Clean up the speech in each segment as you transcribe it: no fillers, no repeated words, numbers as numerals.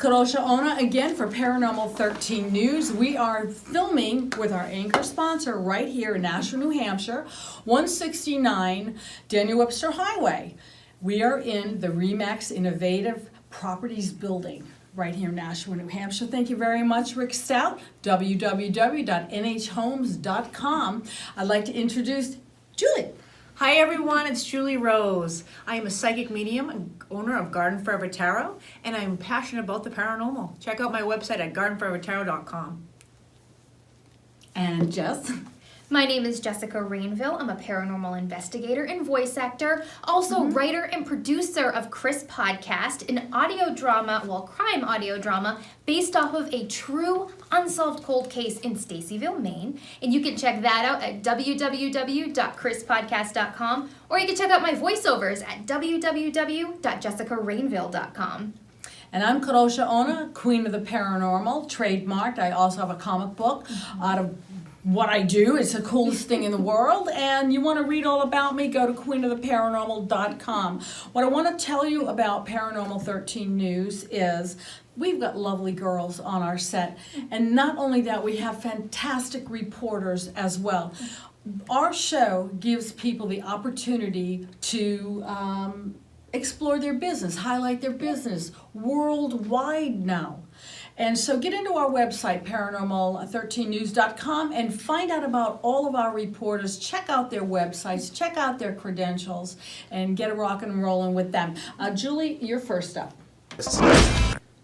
Kadrolsha again for Paranormal 13 News. We are filming with our anchor sponsor right here in Nashua, New Hampshire, 169 Daniel Webster Highway. We are in the RE/MAX Innovative Properties building right here in Nashua, New Hampshire. Thank you very much, Rick Stout, www.nhhomes.com. I'd like to introduce Julie. Hi everyone, it's Julie Rose. I am a psychic medium and owner of Garden Forever Tarot, and I'm passionate about the paranormal. Check out my website at gardenforevertarot.com. And Jess. My name is Jessica Rainville. I'm a paranormal investigator and voice actor, also writer and producer of Chris Podcast, an audio drama, crime audio drama, based off of a true unsolved cold case in Stacyville, Maine. And you can check that out at www.chrispodcast.com, or you can check out my voiceovers at www.jessicarainville.com. And I'm Kadrolsha, Queen of the Paranormal, trademarked. I also have a comic book out of what I do. It's the coolest thing in the world. And you want to read all about me, go to queenoftheparanormal.com. What I want to tell you about Paranormal 13 News is we've got lovely girls on our set. And not only that, we have fantastic reporters as well. Our show gives people the opportunity to explore their business, highlight their business worldwide now. And so get into our website, paranormal13news.com, and find out about all of our reporters. Check out their websites, check out their credentials, and get a rockin' and rollin' with them. Julie, you're first up.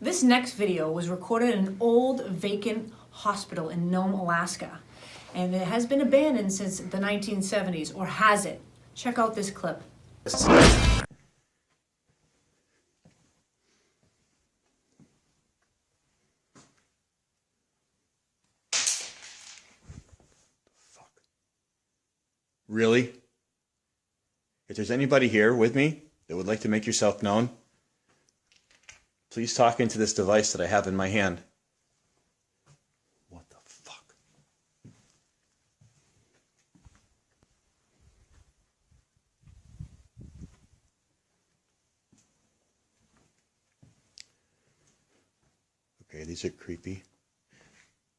This next video was recorded in an old vacant hospital in Nome, Alaska. And it has been abandoned since the 1970s, or has it? Check out this clip. Really? If there's anybody here with me that would like to make yourself known, please talk into this device that I have in my hand. What the fuck? Okay, these are creepy.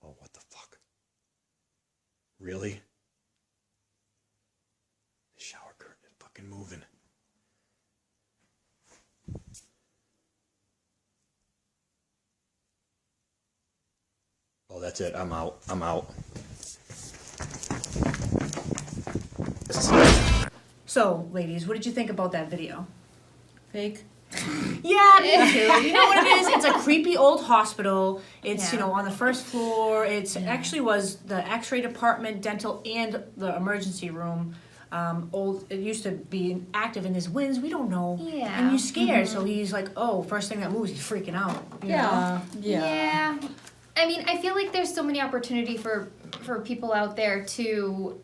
Oh, what the fuck? Really? Shower curtain is fucking moving. Oh, that's it. I'm out. I'm out. So, ladies, what did you think about that video? Fake. Yeah, me too. You know what it is? It's a creepy old hospital. It's, Yeah. on the first floor. It's actually was the x-ray department, dental, and the emergency room. It used to be active in his winds. We don't know. Yeah. And you're scared. So he's like, oh, first thing that moves, he's freaking out. You know? Yeah. I mean, I feel like there's so many opportunity for people out there to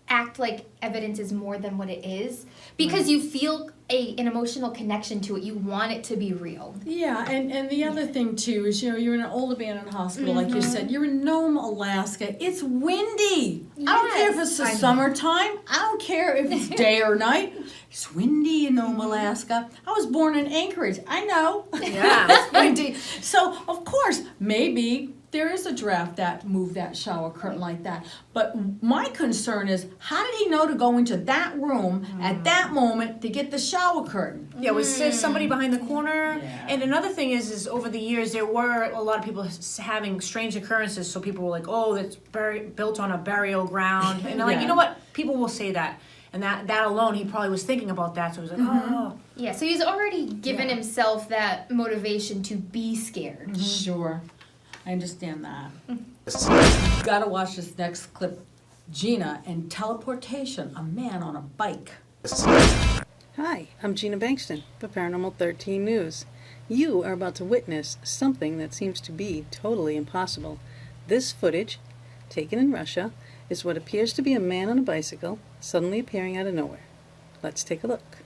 act like evidence is more than what it is, because you feel an emotional connection to it. You want it to be real. Yeah, and the other thing too is, you're in an old abandoned hospital, like you said. You're in Nome, Alaska. It's windy. I don't care if it's the summertime. I don't care if it's day or night. It's windy in Nome, Alaska. I was born in Anchorage. I know. Yeah. It's windy. So, of course, maybe there is a draft that moved that shower curtain like that. But my concern is, how did he know to go into that room at that moment to get the shower curtain? Yeah, was there somebody behind the corner? Yeah. And another thing is over the years, there were a lot of people having strange occurrences. So people were like, oh, it's built on a burial ground. And they're like, Yeah. you know what? People will say that. And that alone, he probably was thinking about that. So he was like, oh. Yeah, so he's already given himself that motivation to be scared. Sure. I understand that. You gotta watch this next clip. Gina and teleportation, a man on a bike. Hi, I'm Gina Bengston for Paranormal 13 News. You are about to witness something that seems to be totally impossible. This footage, taken in Russia, is what appears to be a man on a bicycle suddenly appearing out of nowhere. Let's take a look.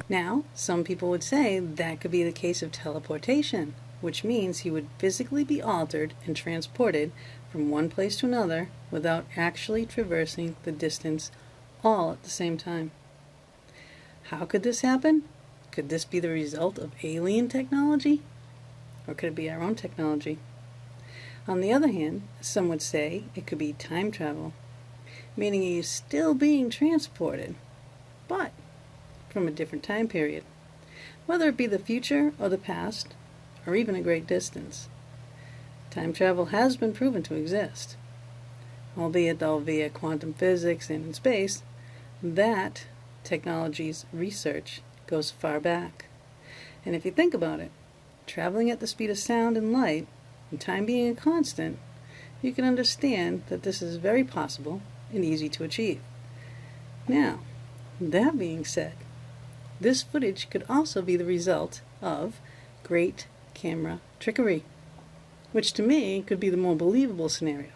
Now, some people would say that could be the case of teleportation, which means he would physically be altered and transported from one place to another without actually traversing the distance all at the same time. How could this happen? Could this be the result of alien technology? Or could it be our own technology? On the other hand, some would say it could be time travel, meaning he is still being transported, but from a different time period, whether it be the future or the past, or even a great distance. Time travel has been proven to exist, albeit though via quantum physics and in space. That technology's research goes far back. And if you think about it, traveling at the speed of sound and light, and time being a constant, you can understand that this is very possible and easy to achieve. Now, that being said, this footage could also be the result of great camera trickery, which to me could be the more believable scenario.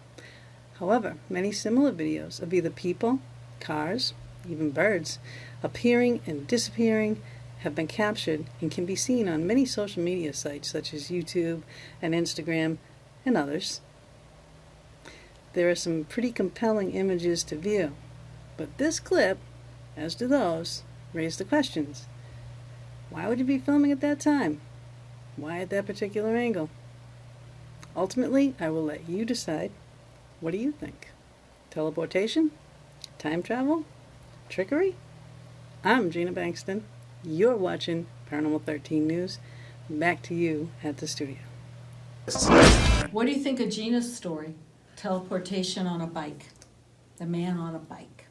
However, many similar videos of either people, cars, even birds, appearing and disappearing have been captured and can be seen on many social media sites such as YouTube and Instagram and others. There are some pretty compelling images to view, but this clip, as do those, raise the questions. Why would you be filming at that time? Why at that particular angle? Ultimately, I will let you decide. What do you think? Teleportation? Time travel? Trickery? I'm Gina Bengston. You're watching Paranormal 13 News. Back to you at the studio. What do you think of Gina's story? Teleportation on a bike. The man on a bike.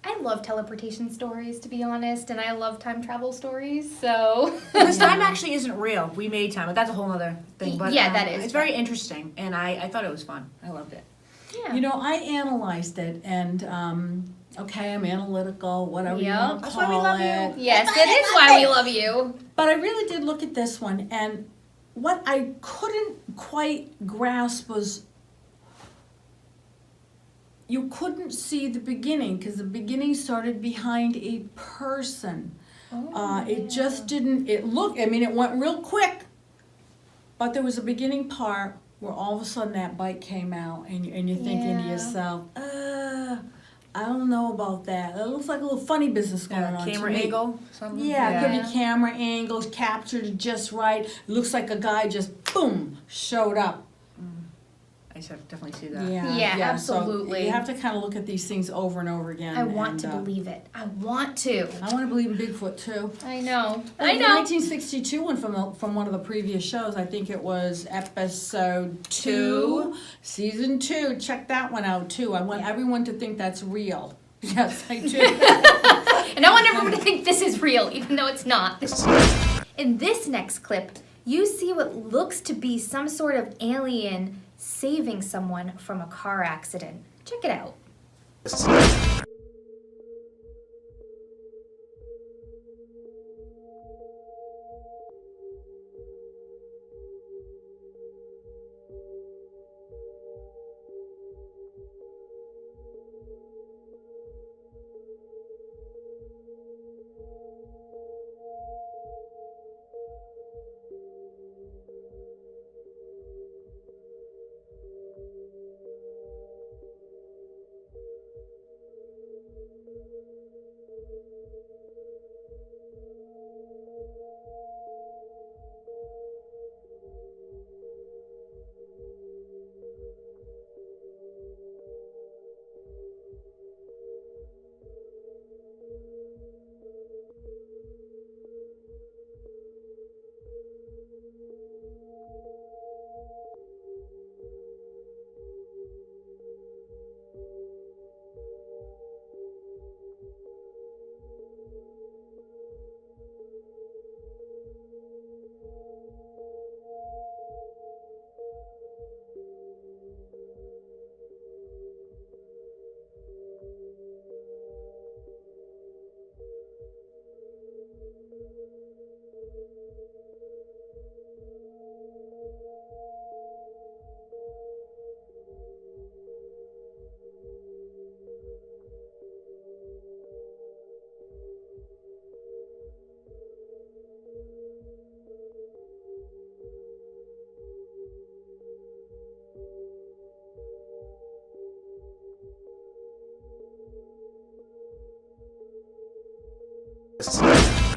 I love teleportation stories, to be honest, and I love time travel stories, so... Because time actually isn't real. We made time, but that's a whole other thing. But Yeah, that is. It's very interesting, and I thought it was fun. I loved it. Yeah. You know, I analyzed it, and okay, I'm analytical, whatever you Yep. want to That's call why we love you. it. Yes, it is why we love you. But I really did look at this one, and what I couldn't quite grasp was you couldn't see the beginning because the beginning started behind a person. It just didn't, it looked, I mean, it went real quick, but there was a beginning part where all of a sudden that bike came out, and you're thinking to Yeah. yourself, I don't know about that. It looks like a little funny business going on. Camera to me. angle. Something. Yeah, it could Yeah. be camera angles captured just right. Looks like a guy just boom showed up. I definitely see that. Yeah, so absolutely. you have to kind of look at these things over and over again. I want to and, believe it. I want to. I want to believe in Bigfoot too. I know. The 1962 one from one of the previous shows. I think it was episode 2, season 2. Check that one out too. I want everyone to think that's real. Yes, I do. And I want everyone to think this is real, even though it's not. In this next clip, you see what looks to be some sort of alien saving someone from a car accident. Check it out.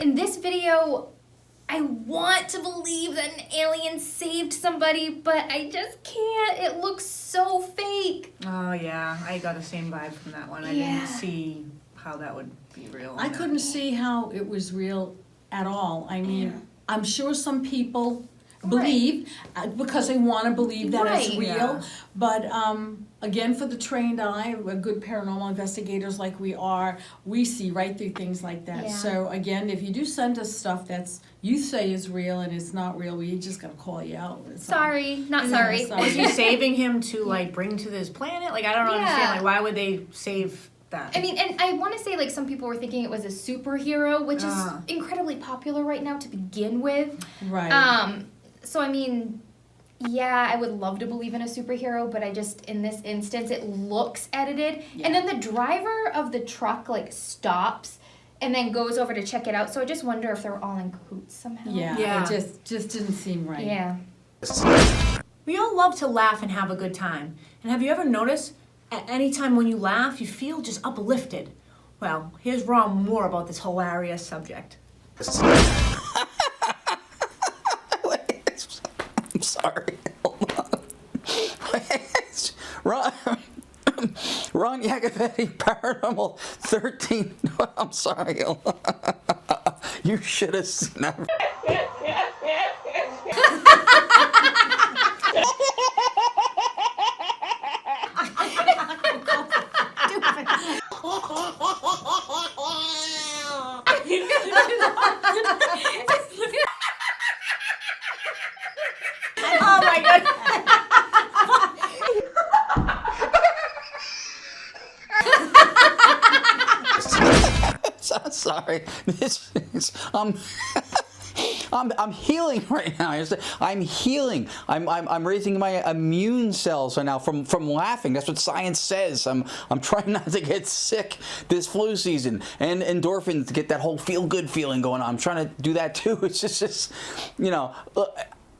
In this video, I want to believe that an alien saved somebody, but I just can't. It looks so fake. Oh yeah, I got the same vibe from that one. I Yeah. didn't see how that would be real. I couldn't see how it was real at all. I mean, I'm sure some people believe because they want to believe that it's Right. real. Yeah. But again, for the trained eye, we're good paranormal investigators like we are, we see right through things like that. Yeah. So again, if you do send us stuff that's you say is real and it's not real, we just gotta call you out. It's not- Sorry, not Yeah, sorry. sorry. Was he saving him to like bring to this planet? Like I don't Yeah. understand. Like why would they save that? I mean, and I want to say, like, some people were thinking it was a superhero, which is incredibly popular right now to begin with. Right. So, I mean, yeah, I would love to believe in a superhero, but I just, in this instance, it looks edited. Yeah. And then the driver of the truck, like, stops and then goes over to check it out. So I just wonder if they're all in cahoots somehow. Yeah, Yeah. it just didn't seem right. Yeah. We all love to laugh and have a good time. And have you ever noticed at any time when you laugh, you feel just uplifted? Well, here's Ron more about this hilarious subject. I'm sorry. Hold on. Ron Yacovetti, Paranormal 13. I'm sorry. You should have seen that. Oh my god. I'm sorry. This is, I'm healing right now. I'm healing. I'm raising my immune cells right now from laughing. That's what science says. I'm trying not to get sick this flu season, and endorphins to get that whole feel good feeling going on. I'm trying to do that too. It's just you know.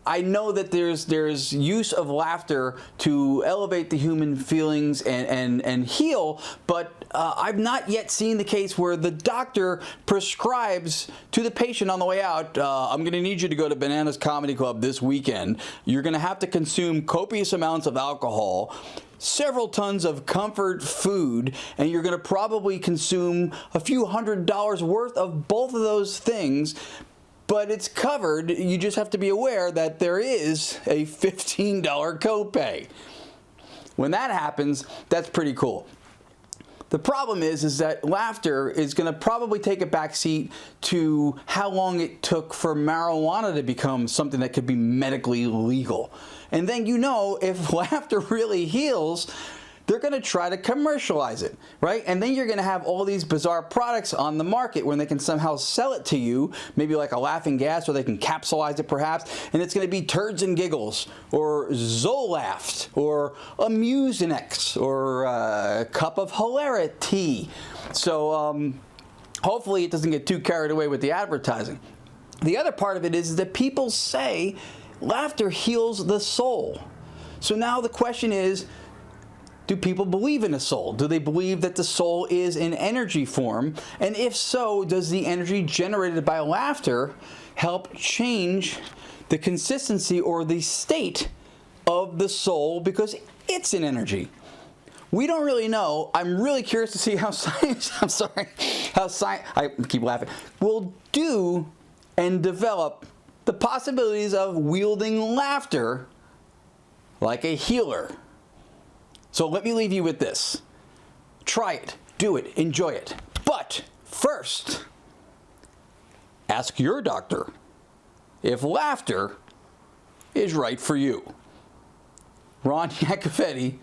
I know that there's use of laughter to elevate the human feelings and heal, but I've not yet seen the case where the doctor prescribes to the patient on the way out, I'm going to need you to go to Bananas Comedy Club this weekend. You're going to have to consume copious amounts of alcohol, several tons of comfort food, and you're going to probably consume a few $100s worth of both of those things. But it's covered. You just have to be aware that there is a $15 copay. When that happens, that's pretty cool. The problem is that laughter is going to probably take a backseat to how long it took for marijuana to become something that could be medically legal. And then if laughter really heals, they're going to try to commercialize it, right? And then you're going to have all these bizarre products on the market when they can somehow sell it to you, maybe like a laughing gas, or they can capsulize it perhaps, and it's going to be Turds and Giggles, or Zolaft, or Amusinex, or a Cup of Hilarity. So hopefully it doesn't get too carried away with the advertising. The other part of it is that people say laughter heals the soul. So now the question is, do people believe in a soul? Do they believe that the soul is in energy form? And if so, does the energy generated by laughter help change the consistency or the state of the soul because it's an energy? We don't really know. I'm really curious to see how science, I keep laughing, will do and develop the possibilities of wielding laughter like a healer. So let me leave you with this. Try it, do it, enjoy it. But first, ask your doctor if laughter is right for you. Ron Yacovetti,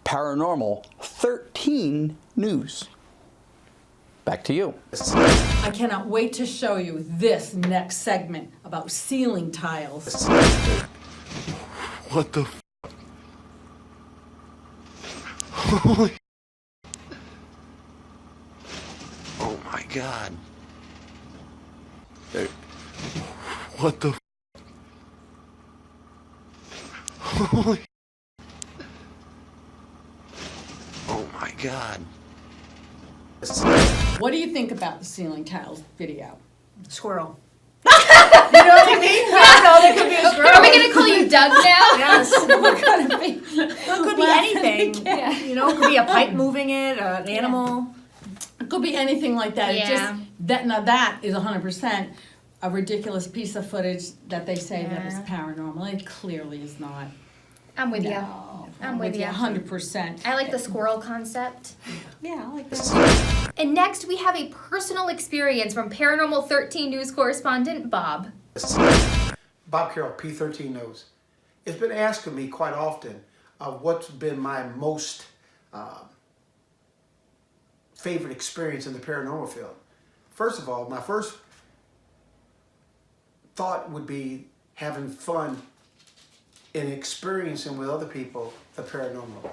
Paranormal 13 News. Back to you. I cannot wait to show you this next segment about ceiling tiles. What the Holy. Oh my god. Hey. What the Holy. Oh my god. What do you think about the ceiling tiles video? Squirrel. You know what I mean? I don't know, there could be a squirrel. Are we gonna call you Doug now? Yes. We're gonna be. It could be anything. Yeah. You know, it could be a pipe moving it, an animal. It could be anything like that. It Yeah. just that is 100% a ridiculous piece of footage that they say that is paranormal. It clearly is not. I'm with you. I'm with you. 100%. I like the squirrel concept. Yeah, I like that. And next, we have a personal experience from Paranormal 13 News correspondent Bob. Bob Carroll, P13 News. It's been asking me quite often what's been my most favorite experience in the paranormal field. First of all, my first thought would be having fun and experiencing with other people the paranormal.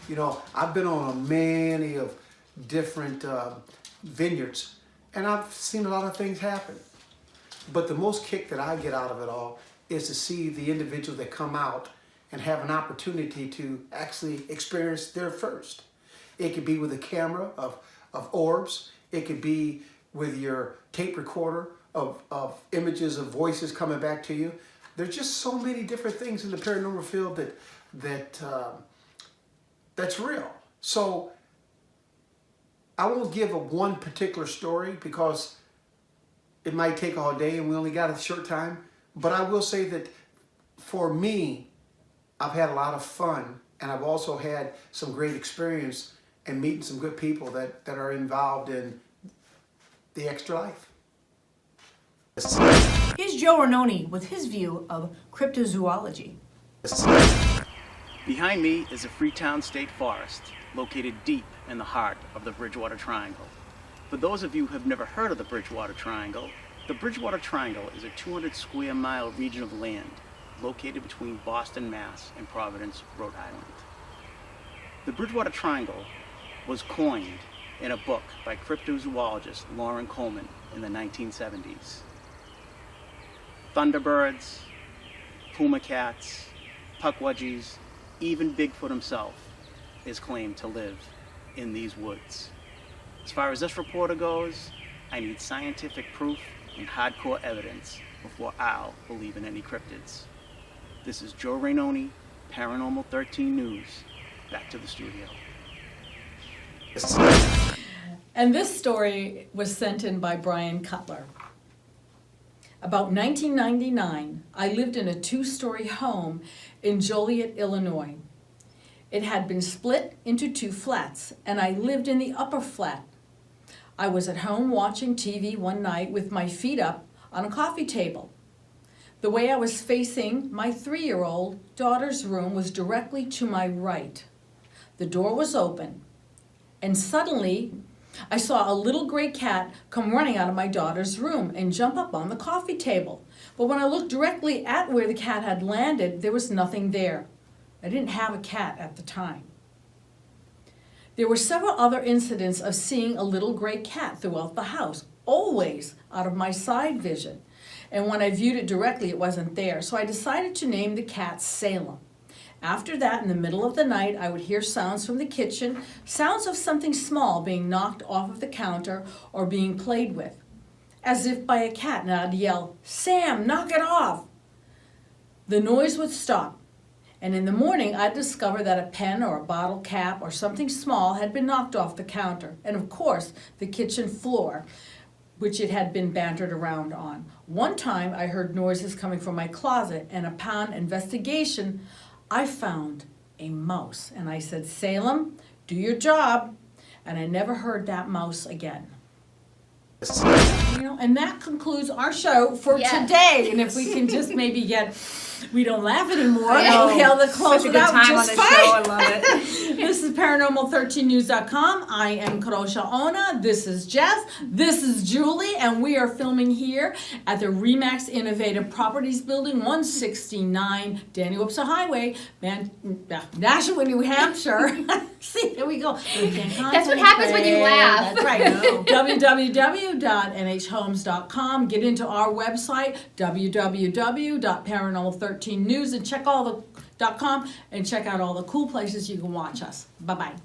You know, I've been on many of different vineyards, and I've seen a lot of things happen. But the most kick that I get out of it all is to see the individuals that come out and have an opportunity to actually experience their first. It could be with a camera of orbs. It could be with your tape recorder of images of voices coming back to you. There's just so many different things in the paranormal field that's real. So I won't give one particular story because it might take all day and we only got a short time. But I will say that for me, I've had a lot of fun, and I've also had some great experience and meeting some good people that are involved in the extra life. Here's Joe Rainone with his view of cryptozoology. Behind me is a Freetown State Forest, located deep in the heart of the Bridgewater Triangle. For those of you who have never heard of the Bridgewater Triangle, the Bridgewater Triangle is a 200 square mile region of land located between Boston, Mass. And Providence, Rhode Island. The Bridgewater Triangle was coined in a book by cryptozoologist Lauren Coleman in the 1970s. Thunderbirds, puma cats, puckwudgies, even Bigfoot himself is claimed to live in these woods. As far as this reporter goes, I need scientific proof and hardcore evidence before I'll believe in any cryptids. This is Joe Rainone, Paranormal 13 News. Back to the studio. And this story was sent in by Brian Cutler. About 1999, I lived in a 2-story home in Joliet, Illinois. It had been split into 2 flats, and I lived in the upper flat. I was at home watching TV one night with my feet up on a coffee table. The way I was facing my 3-year-old daughter's room was directly to my right. The door was open, and suddenly I saw a little gray cat come running out of my daughter's room and jump up on the coffee table. But when I looked directly at where the cat had landed, there was nothing there. I didn't have a cat at the time. There were several other incidents of seeing a little gray cat throughout the house, always out of my side vision. And when I viewed it directly, it wasn't there. So I decided to name the cat Salem. After that, in the middle of the night, I would hear sounds from the kitchen, sounds of something small being knocked off of the counter or being played with, as if by a cat, and I'd yell, "Sam, knock it off!" The noise would stop, and in the morning, I'd discover that a pen or a bottle cap or something small had been knocked off the counter, and of course, the kitchen floor, which it had been bantered around on. One time, I heard noises coming from my closet, and upon investigation, I found a mouse, and I said, "Salem, do your job," and I never heard that mouse again. You know, and that concludes our show for Yes. today. And if we can just maybe we don't laugh anymore, I know. we'll be able to close Such a it good out time on just the fine. show. I love it. This is Paranormal13news.com. I am Kadrolsha Ona. This is Jess. This is Julie. And we are filming here at the Remax Innovative Properties Building, 169 Daniel Webster Highway, Nashua, New Hampshire. See, there we go. That's what happens when you laugh. That's right. www.nhhomes.com. Get into our website, www.paranormal13news, and check all the .com and check out all the cool places you can watch us. Bye-bye.